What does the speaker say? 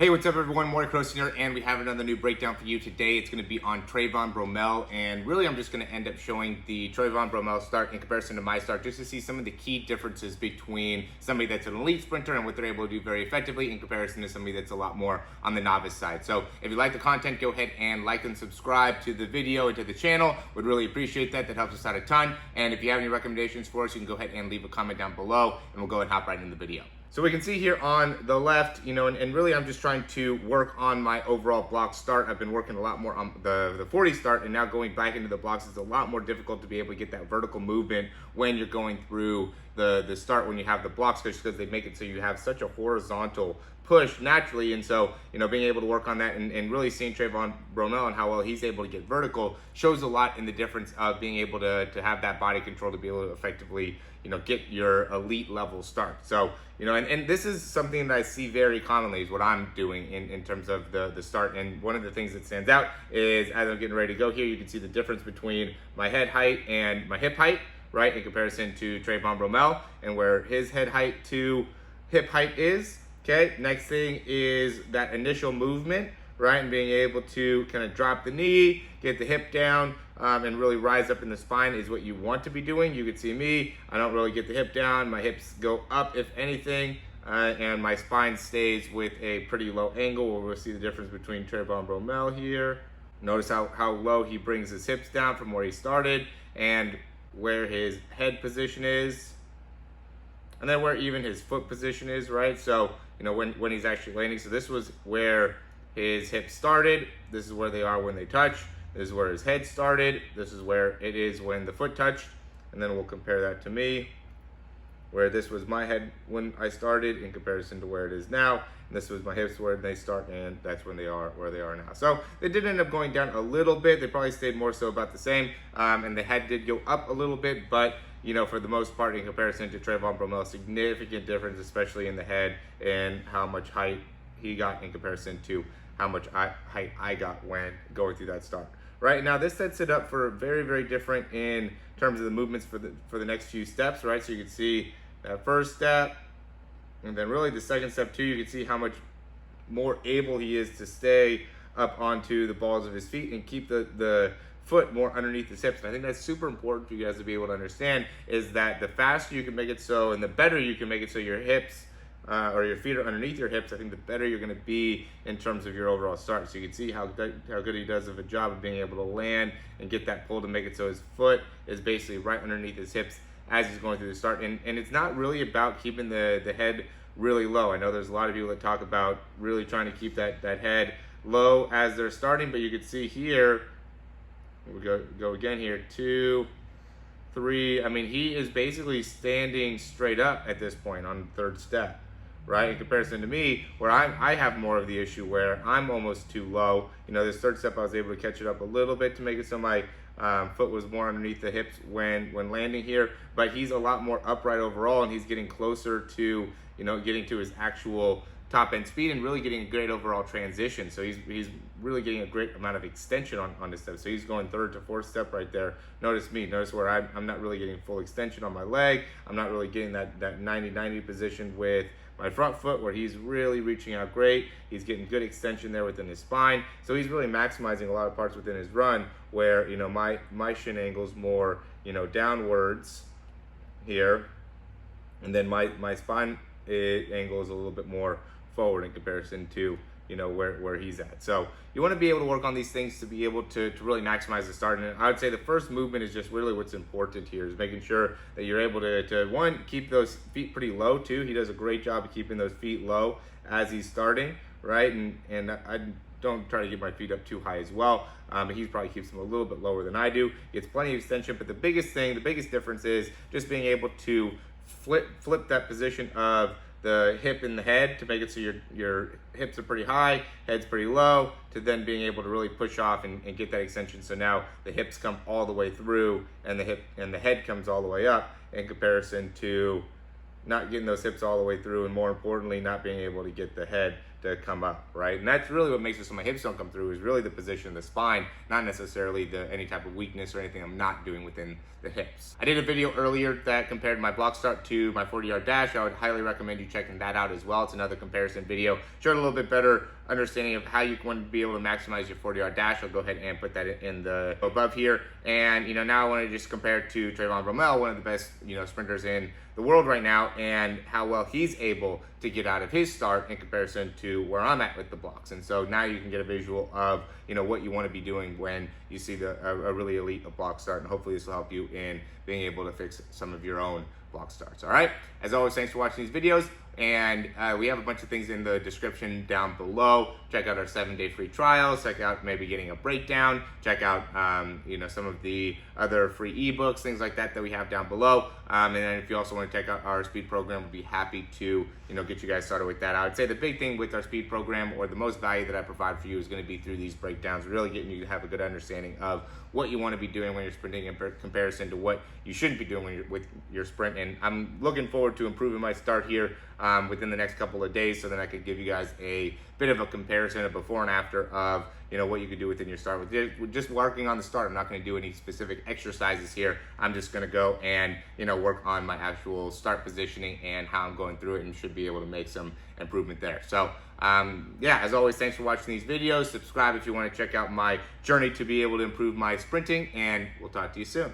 Hey, what's up everyone? Morey Croson here, and we have another new breakdown for you today. It's going to be on Trayvon Bromell, and really I'm just going to end up showing the Trayvon Bromell start in comparison to my start, just to see some of the key differences between somebody that's an elite sprinter and what they're able to do very effectively in comparison to somebody that's a lot more on the novice side. So if you like the content, go ahead and like and subscribe to the video and to the channel. Would really appreciate that. That helps us out a ton. And if you have any recommendations for us, you can go ahead and leave a comment down below, and we'll go ahead and hop right in the video. So we can see here on the left, and really I'm just trying to work on my overall block start. I've been working a lot more on the 40 start, and now going back into the blocks is a lot more difficult to be able to get that vertical movement when you're going through the start when you have the blocks, just because they make it so you have such a horizontal push naturally. And so, being able to work on that and really seeing Trayvon Bromell and how well he's able to get vertical shows a lot in the difference of being able to have that body control to be able to effectively, get your elite level start. So, and this is something that I see very commonly is what I'm doing in terms of the start. And one of the things that stands out is as I'm getting ready to go here, you can see the difference between my head height and my hip height, right, in comparison to Trayvon Bromell and where his head height to hip height is. Okay, next thing is that initial movement, right, and being able to kind of drop the knee, get the hip down, and really rise up in the spine is what you want to be doing. You can see me, I don't really get the hip down, my hips go up if anything, and my spine stays with a pretty low angle. We'll see the difference between Trayvon Bromell here. Notice how low he brings his hips down from where he started and where his head position is, and then where even his foot position is, right? So, when he's actually landing. So this was where his hips started. This is where they are when they touch. This is where his head started. This is where it is when the foot touched. And then we'll compare that to me, where this was my head when I started in comparison to where it is now. And this was my hips where they start, and that's when they are where they are now. So they did end up going down a little bit. They probably stayed more so about the same. And the head did go up a little bit, but for the most part, in comparison to Trayvon Bromell, significant difference, especially in the head and how much height he got in comparison to how much height I got when going through that start. Right now, this sets it up for very, very different in terms of the movements for the next few steps, right? So you can see that first step, and then really the second step too. You can see how much more able he is to stay up onto the balls of his feet and keep the foot more underneath his hips. And I think that's super important for you guys to be able to understand, is that the faster you can make it so, and the better you can make it so your hips or your feet are underneath your hips, I think the better you're going to be in terms of your overall start. So you can see how good he does of a job of being able to land and get that pull to make it so his foot is basically right underneath his hips as he's going through the start. And it's not really about keeping the head really low. I know there's a lot of people that talk about really trying to keep that head low as they're starting, but you can see here, we go again here, 2, 3. I mean, he is basically standing straight up at this point on the third step, right? In comparison to me, where I have more of the issue where I'm almost too low. This third step I was able to catch it up a little bit to make it so my foot was more underneath the hips when landing here, but he's a lot more upright overall, and he's getting closer to getting to his actual top end speed and really getting a great overall transition. So he's really getting a great amount of extension on this step. So he's going third to fourth step right there. Notice me, notice where I'm not really getting full extension on my leg. I'm not really getting that 90-90 position with my front foot, where he's really reaching out great. He's getting good extension there within his spine. So he's really maximizing a lot of parts within his run, where my shin angle's more downwards here, and then my spine angle is a little bit more forward in comparison to where he's at. So you want to be able to work on these things to be able to really maximize the start. And I would say the first movement is just really what's important here, is making sure that you're able to one, keep those feet pretty low too. He does a great job of keeping those feet low as he's starting, right? And I don't try to get my feet up too high as well. He probably keeps them a little bit lower than I do. Gets plenty of extension, but the biggest difference is just being able to flip that position of the hip and the head to make it so your hips are pretty high, head's pretty low, to then being able to really push off and get that extension. So now the hips come all the way through, and the head comes all the way up, in comparison to not getting those hips all the way through, and more importantly, not being able to get the head to come up, right? And that's really what makes it so my hips don't come through, is really the position of the spine, not necessarily any type of weakness or anything I'm not doing within the hips. I did a video earlier that compared my block start to my 40-yard dash. I would highly recommend you checking that out as well. It's another comparison video. Showed a little bit better understanding of how you want to be able to maximize your 40-yard dash. I'll go ahead and put that in the above here. And now I want to just compare it to Trayvon Bromell, one of the best sprinters in the world right now, and how well he's able to get out of his start in comparison to where I'm at with the blocks. And so now you can get a visual of what you want to be doing when you see a really elite block start, and hopefully this will help you in being able to fix some of your own block starts. All right, as always, thanks for watching these videos, and we have a bunch of things in the description down below. Check out our 7-day free trials, check out maybe getting a breakdown, check out some of the other free ebooks, things like that we have down below. And then if you also want to check out our speed program, we'd be happy to get you guys started with that. I would say the big thing with our speed program, or the most value that I provide for you, is going to be through these breakdowns, really getting you to have a good understanding of what you want to be doing when you're sprinting in comparison to what you shouldn't be doing when you're with your sprint. And I'm looking forward to improving my start here within the next couple of days, so that I could give you guys a bit of a comparison of before and after of what you could do within your start. We're just working on the start. I'm not going to do any specific exercises here. I'm just going to go and work on my actual start positioning and how I'm going through it, and should be able to make some improvement there. So yeah, as always, thanks for watching these videos. Subscribe if you want to check out my journey to be able to improve my sprinting, and we'll talk to you soon.